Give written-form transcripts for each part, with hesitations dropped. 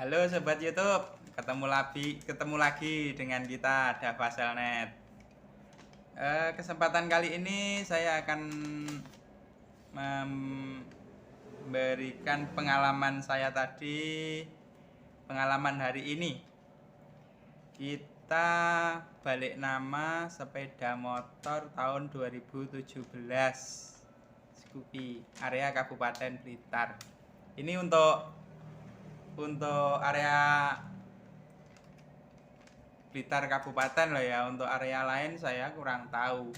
Halo sobat YouTube, ketemu lagi dengan kita Dava Selnet. Kesempatan kali ini saya akan memberikan pengalaman saya tadi, pengalaman hari ini. Kita balik nama sepeda motor tahun 2017, Scoopy, area Kabupaten Blitar. Ini untuk area Blitar Kabupaten loh ya. Untuk area lain saya kurang tahu,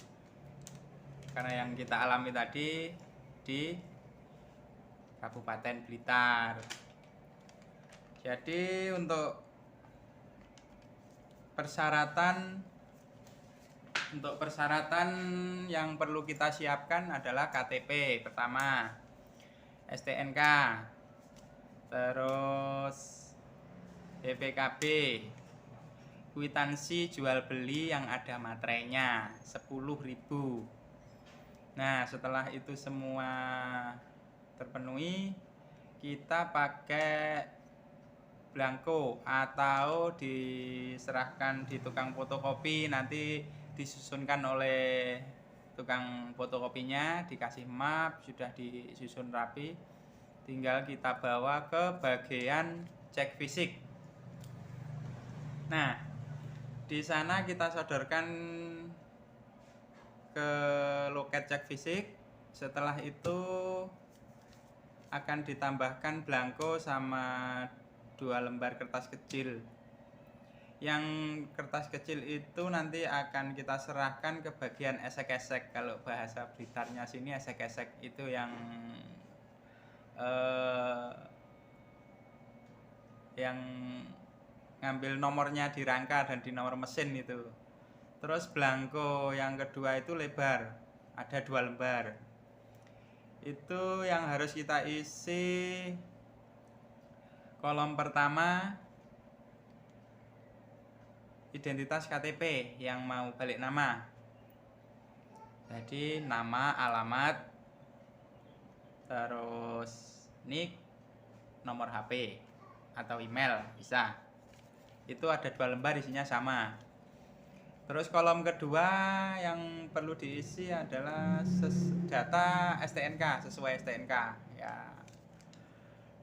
karena yang kita alami tadi di Kabupaten Blitar. Jadi untuk persyaratan yang perlu kita siapkan adalah KTP pertama, STNK, terus BPKB, kwitansi jual beli yang ada materainya 10.000. Nah, setelah itu semua terpenuhi, kita pakai blanko atau diserahkan di tukang fotokopi, nanti disusunkan oleh tukang fotokopinya, dikasih map, sudah disusun rapi, tinggal kita bawa ke bagian cek fisik. Nah, di sana kita sodorkan ke loket cek fisik. Setelah itu akan ditambahkan blanko sama 2 lembar kertas kecil. Yang kertas kecil itu nanti akan kita serahkan ke bagian esek-esek. Kalau bahasa Blitarnya sini esek-esek itu yang ngambil nomornya di rangka dan di nomor mesin itu. Terus blanko yang kedua itu lebar, ada 2 lembar. Itu yang harus kita isi. Kolom pertama identitas KTP yang mau balik nama. Jadi nama, alamat, terus nick, nomor HP atau email bisa. Itu ada 2 lembar, isinya sama. Terus kolom kedua yang perlu diisi adalah data STNK, sesuai STNK ya.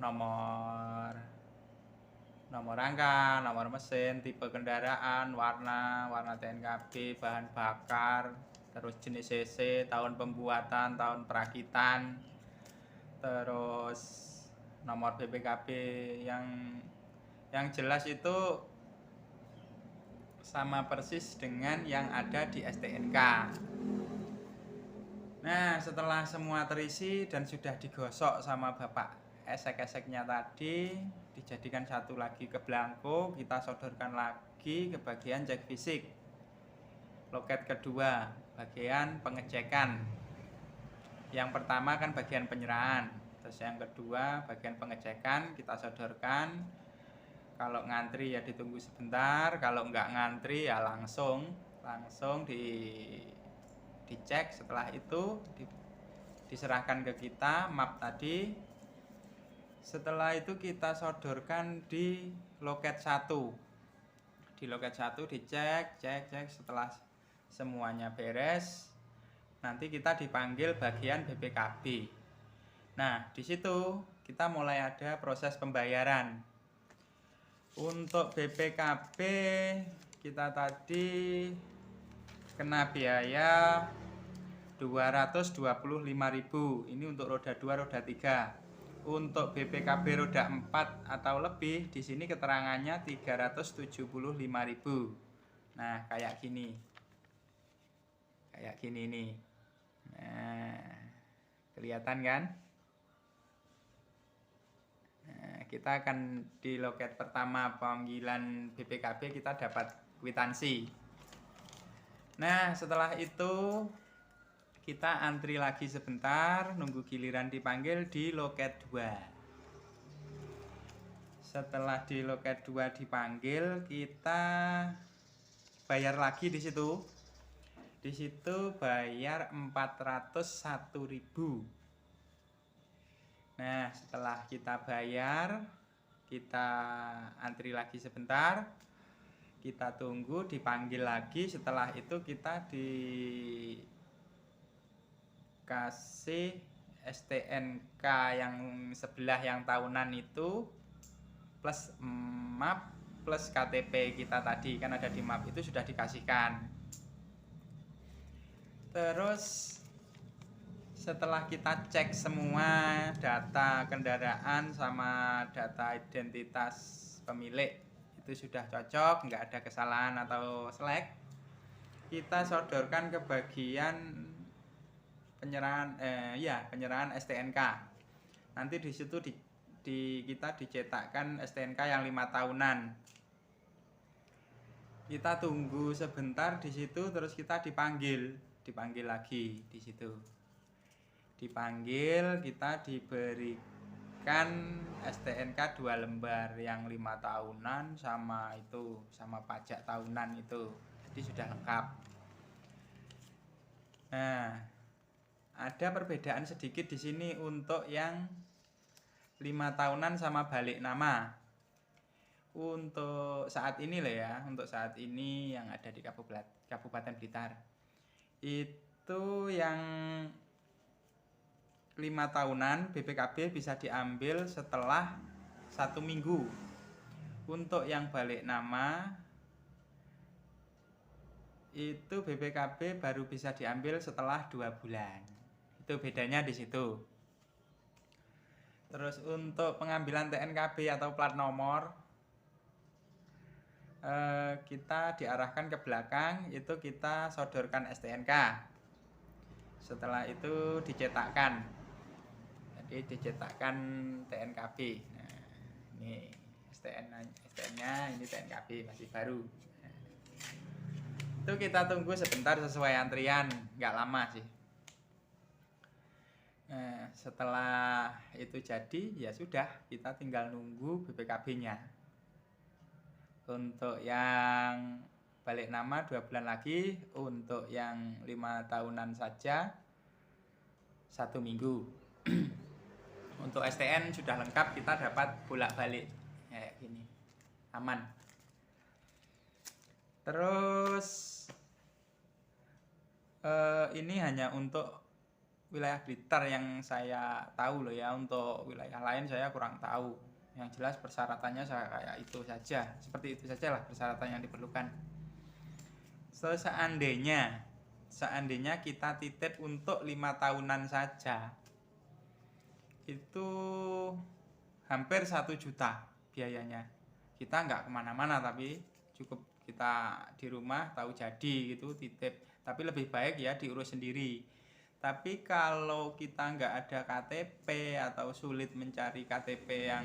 Nomor rangka, nomor mesin, tipe kendaraan, warna TNKB, bahan bakar, terus jenis CC, tahun pembuatan, tahun perakitan, terus nomor BPKB yang jelas itu sama persis dengan yang ada di STNK. Nah, setelah semua terisi dan sudah digosok sama bapak esek-eseknya tadi, dijadikan satu lagi ke blanko, kita sodorkan lagi ke bagian cek fisik. Loket kedua, bagian pengecekan. Yang pertama kan bagian penyerahan, terus yang kedua bagian pengecekan, kita sodorkan. Kalau ngantri ya ditunggu sebentar, kalau nggak ngantri ya langsung dicek. Setelah itu diserahkan ke kita map tadi. Setelah itu kita sodorkan di loket 1. Di loket 1 dicek, setelah semuanya beres, nanti kita dipanggil bagian BPKB. Nah, di situ kita mulai ada proses pembayaran. Untuk BPKB kita tadi kena biaya 225.000. Ini untuk roda 2, roda 3. Untuk BPKB roda 4 atau lebih, di sini keterangannya 375.000. Nah, kayak gini. Nih. Nah, kelihatan kan? Kita akan di loket pertama panggilan BPKB, kita dapat kwitansi. Nah, setelah itu kita antri lagi sebentar, nunggu giliran dipanggil di loket 2. Setelah di loket 2 dipanggil, kita bayar lagi di situ. Di situ bayar 401.000. Nah, setelah kita bayar, Kita antri lagi sebentar, kita tunggu, dipanggil lagi. Setelah itu kita dikasih STNK yang sebelah yang tahunan itu plus map plus KTP kita tadi kan ada di map itu sudah dikasihkan. Terus setelah kita cek semua data kendaraan sama data identitas pemilik itu sudah cocok, nggak ada kesalahan atau selek, kita sodorkan ke bagian penyerahan STNK. Nanti di situ kita dicetakkan STNK yang 5 tahunan. Kita tunggu sebentar di situ, terus kita dipanggil lagi di situ. Dipanggil, kita diberikan STNK 2 lembar yang 5 tahunan sama pajak tahunan itu. Jadi sudah lengkap. Nah, ada perbedaan sedikit di sini untuk yang 5 tahunan sama balik nama. Untuk saat ini loh ya, untuk saat ini yang ada di Kabupaten Blitar. Itu yang 5 tahunan BPKB bisa diambil setelah 1 minggu. Untuk yang balik nama itu BPKB baru bisa diambil setelah 2 bulan. Itu bedanya di situ. Terus untuk pengambilan TNKB atau plat nomor, kita diarahkan ke belakang, itu kita sodorkan STNK. Setelah itu dicetakkan, jadi dicetakkan TNKB. Nah, ini STN-nya, ini TNKB masih baru. Nah, itu kita tunggu sebentar sesuai antrian, nggak lama sih. Nah, setelah itu jadi ya sudah, kita tinggal nunggu BPKB-nya. Untuk yang balik nama 2 bulan lagi, untuk yang 5 tahunan saja 1 minggu. Untuk STN sudah lengkap, kita dapat bolak-balik kayak gini, aman. Terus ini hanya untuk wilayah Blitar yang saya tahu loh ya, untuk wilayah lain saya kurang tahu. Yang jelas persyaratannya saya kayak itu saja, seperti itu saja lah persyaratan yang diperlukan. So, seandainya kita titip untuk 5 tahunan saja, itu hampir 1 juta biayanya. Kita nggak kemana-mana, tapi cukup kita di rumah tahu jadi gitu titip. Tapi lebih baik ya diurus sendiri. Tapi kalau kita nggak ada KTP atau sulit mencari KTP yang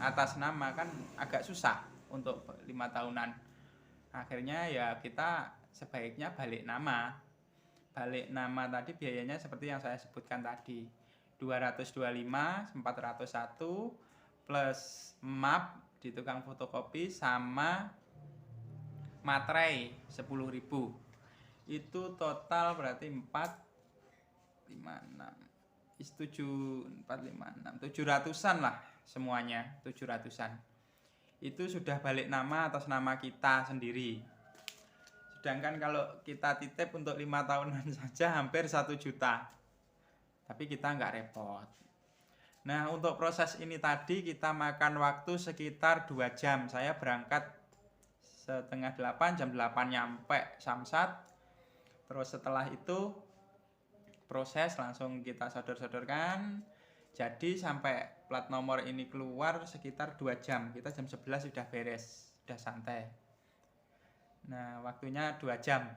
atas nama, kan agak susah untuk 5 tahunan. Akhirnya ya kita sebaiknya balik nama. Balik nama tadi biayanya seperti yang saya sebutkan tadi, 225, 401 plus map di tukang fotokopi sama materai 10.000. Itu total berarti 700-an lah semuanya, 700-an. Itu sudah balik nama atas nama kita sendiri. Sedangkan kalau kita titip untuk 5 tahunan saja hampir 1 juta. Tapi kita nggak repot. Nah, untuk proses ini tadi kita makan waktu sekitar 2 jam. Saya berangkat setengah 8, jam 8 nyampe Samsat. Terus setelah itu proses langsung kita sodor-sodorkan. Jadi sampai plat nomor ini keluar sekitar 2 jam. Kita jam 11 sudah beres, sudah santai. Nah, waktunya 2 jam.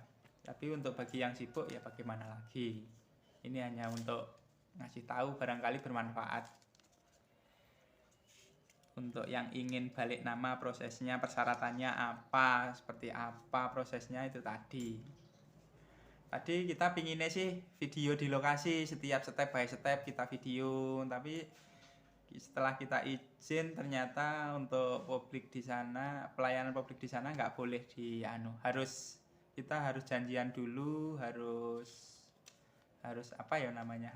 Tapi untuk bagi yang sibuk ya bagaimana lagi. Ini hanya untuk ngasih tahu, barangkali bermanfaat. Untuk yang ingin balik nama, prosesnya, persyaratannya apa, seperti apa prosesnya itu tadi. Tadi kita pinginnya sih video di lokasi, setiap step by step kita video, tapi setelah kita izin ternyata untuk publik di sana, pelayanan publik di sana nggak boleh kita harus janjian dulu, harus apa ya namanya,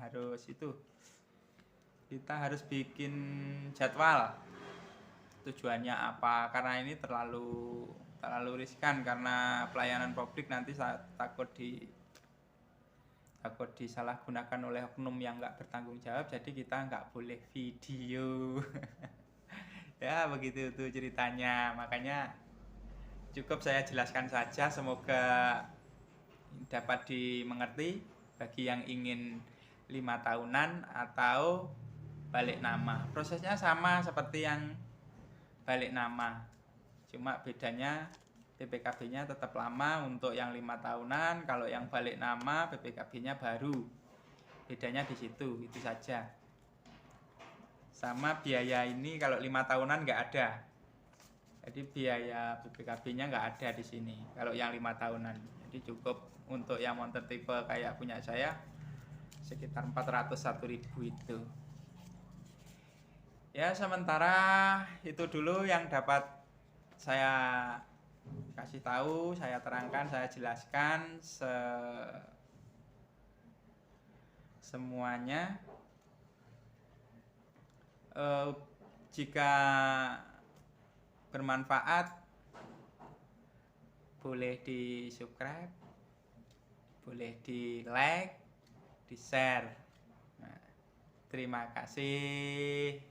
kita harus bikin jadwal. tujuannya apa, karena ini terlalu riskan, karena pelayanan publik nanti takut disalahgunakan oleh oknum yang nggak bertanggung jawab, jadi kita nggak boleh video. Ya begitu tuh ceritanya, makanya cukup saya jelaskan saja, semoga dapat dimengerti bagi yang ingin 5 tahunan atau balik nama. Prosesnya sama seperti yang balik nama, cuma bedanya BPKB-nya tetap lama untuk yang 5 tahunan, kalau yang balik nama BPKB-nya baru. Bedanya di situ, itu saja. Sama biaya ini kalau 5 tahunan nggak ada. Jadi biaya BPKB-nya nggak ada di sini kalau yang 5 tahunan. Jadi cukup untuk yang motor tipe kayak punya saya sekitar 401.000 itu. Ya, sementara itu dulu yang dapat saya kasih tahu, saya terangkan, saya jelaskan semuanya. Jika bermanfaat boleh di subscribe, boleh di like, di share. Nah, terima kasih.